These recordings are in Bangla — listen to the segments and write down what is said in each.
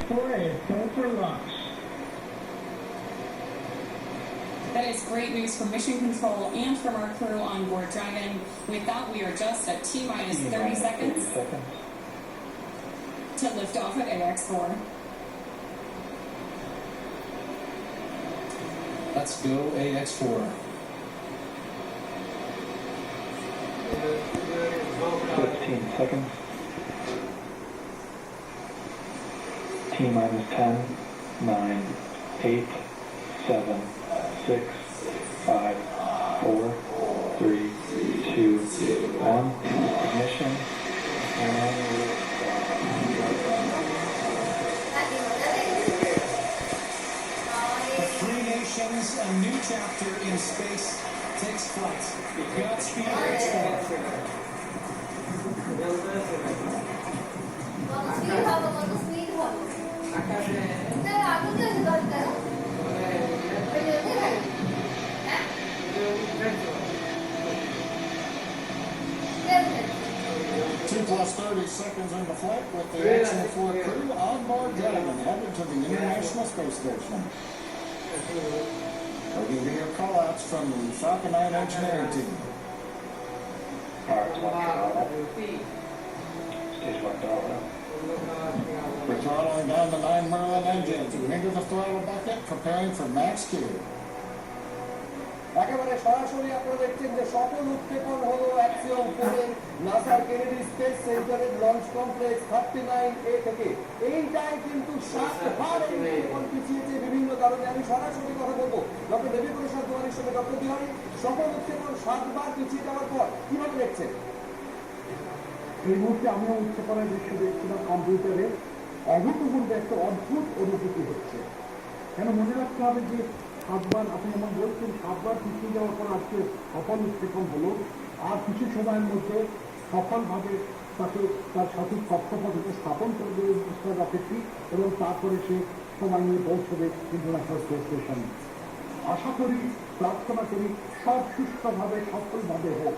AX4A, filter locks. That is great news from Mission Control and from our crew on board Dragon. With that, we are just at T-minus 30 seconds to lift off at AX4. Let's go AX4. 15 seconds. T-minus 10, 9, 8, 7, 6, 5, 4, 3, 2, 1. Ignition. And Three nations, a new chapter in space takes flight. Godspeed, AX4. Two plus 30 seconds into flight with the AX4 crew on board Dragon, headed to the International Space Station. We'll give you your call-outs from the Falcon 9 engineering team. Stage 1 dollar. We're throttling down the 9 Merlin engines. We're into the throttle bucket, preparing for max Q. একেবারে সরাসরি আপনারা দেখছেন যে সফল উৎক্ষেপণ হলো অ্যাক্সিওম 4 এর নাসার কেনেডি স্পেস সেন্টারের লঞ্চ কমপ্লেক্স 39A থেকে। এইটাই কিন্তু 7 বার উৎক্ষেপণ পিছিয়েছে বিভিন্ন কারণে। আমি সরাসরি কথা বলবো ডক্টর দেবীপ্রসাদ তোমার সঙ্গে ডক্টর বিহারী, সফল উৎক্ষেপণ 7 বার পিছিয়ে যাওয়ার পর কিভাবে দেখছেন? এই মুহূর্তে আমিও উৎক্ষেপণের দৃশ্য দেখছিলাম কম্পিউটারে। অভূতপূর্ব একটা অদ্ভুত অনুভূতি হচ্ছে। কেন মনে রাখতে হবে যে 7 বার, আপনি যেমন বলছেন 7 বার পিছিয়ে যাওয়ার পর আজকে সফল উৎক্ষেপণ হলো। আর কিছু সময়ের মধ্যে সফলভাবে তাকে তার সঠিক কক্ষপথে স্থাপন করবে রকেটটি এবং তারপরে সে সময় নিয়ে পৌঁছবে ইন্টারন্যাশনাল স্পেস স্টেশনে। আশা করি, প্রার্থনা করি সব সুস্থভাবে সফলভাবে হোক।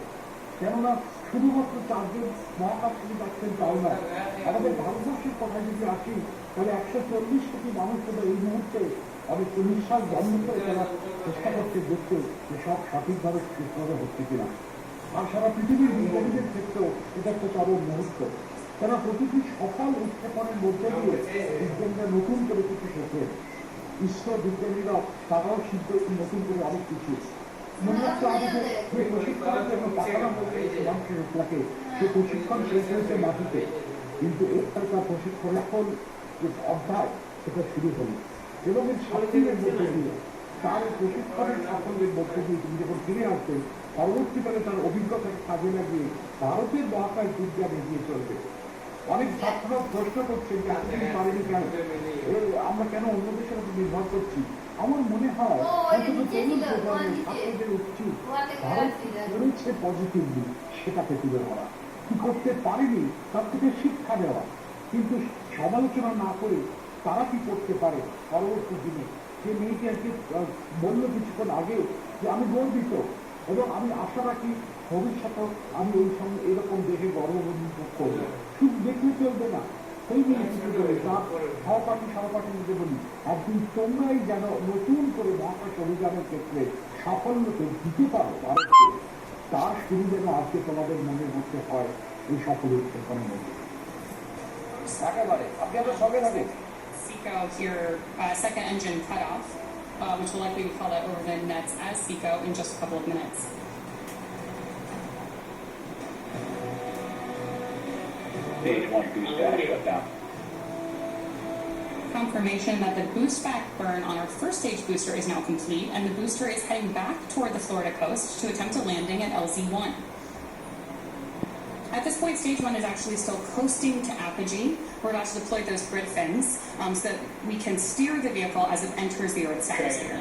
কেননা শুধুমাত্র 4 জন মহাকাশে যাচ্ছেন তাও না, আমাদের ভারতবর্ষের কথা যদি আসি তাহলে 140 কোটি মানুষ হলো এই মুহূর্তে অনেক নিঃশ্বাস বন্ধ করে তারা চেষ্টা করছে দেখতে যে সব সঠিকভাবে ঠিকভাবে হচ্ছে কিনা। আর সারা পৃথিবীর বিজ্ঞানীদের ক্ষেত্রেও এটা একটা চরম মুহূর্ত। তারা প্রতিটি সফল উৎক্ষেপণের মধ্যে দিয়ে বিজ্ঞানীরা নতুন করে কিছু শেখে। ইসরো বিজ্ঞানীরা তারাও শিখবে নতুন করে অনেক কিছু। মনে রাখতে হবে যে প্রশিক্ষণের জন্য পাঠানো হয়েছে মানুষের উপলাকে, সে প্রশিক্ষণ শেষ হয়েছে মাটিতে, কিন্তু এরপরে তার প্রশিক্ষণের ফল যে অধ্যায় সেটা শুরু হল এবং এই সাফল্যের মধ্যে দিয়ে তার প্রশিক্ষণের সাফল্যের মধ্যে দিয়ে তিনি যখন ফিরে আসবেন পরবর্তীকালে তার অভিজ্ঞতাকে কাজে লাগিয়ে ভারতের মহাকাশ বিজ্ঞান এগিয়ে চলবে। অনেক ছাত্ররা প্রশ্ন করছেন যে এতদিন পারেনি কেন, আমরা কেন অন্য দেশের উপর নির্ভর করছি। আমার মনে হয় অন্তত তরুণ প্রজন্মের ছাত্রদের উচিত ভারত করেছে পজিটিভলি সেটাকে তুলে ধরা, কি করতে পারেনি তার থেকে শিক্ষা দেওয়া, কিন্তু সমালোচনা না করে তারা কি করতে পারে পরবর্তী দিনে। যে মেয়েটি আজকে বলল কিছুক্ষণ আগে যে আমি গর্বিত এবং আমি আশা রাখি ভবিষ্যতে আমি এই সঙ্গে এরকম দেখে গর্ব অনুভব করবো। শুধু দেখলে চলবে না, সেই নিয়ে কিছু করে তার সহপাঠীদের বলি একদিন তোমরাই যেন নতুন করে মহাকাশ অভিযানের ক্ষেত্রে সাফল্যকে দিতে পারো ভারতকে, তার শুরু যেন আজকে তোমাদের মনের মধ্যে হয় এই সফল উৎক্ষেপণের মধ্যে। একেবারে আপনি আপনার সঙ্গে থাকুন। SECO here, second engine cut off, which will likely be called out over the nets as SECO in just a couple of minutes. Stage 1 boost back shut down. Confirmation that the boost back burn on our first stage booster is now complete, and the booster is heading back toward the Florida coast to attempt a landing at LZ-1. At this point, stage 1 is actually still coasting to apogee. We're about to deploy those grid fins so that we can steer the vehicle as it enters the Earth's atmosphere.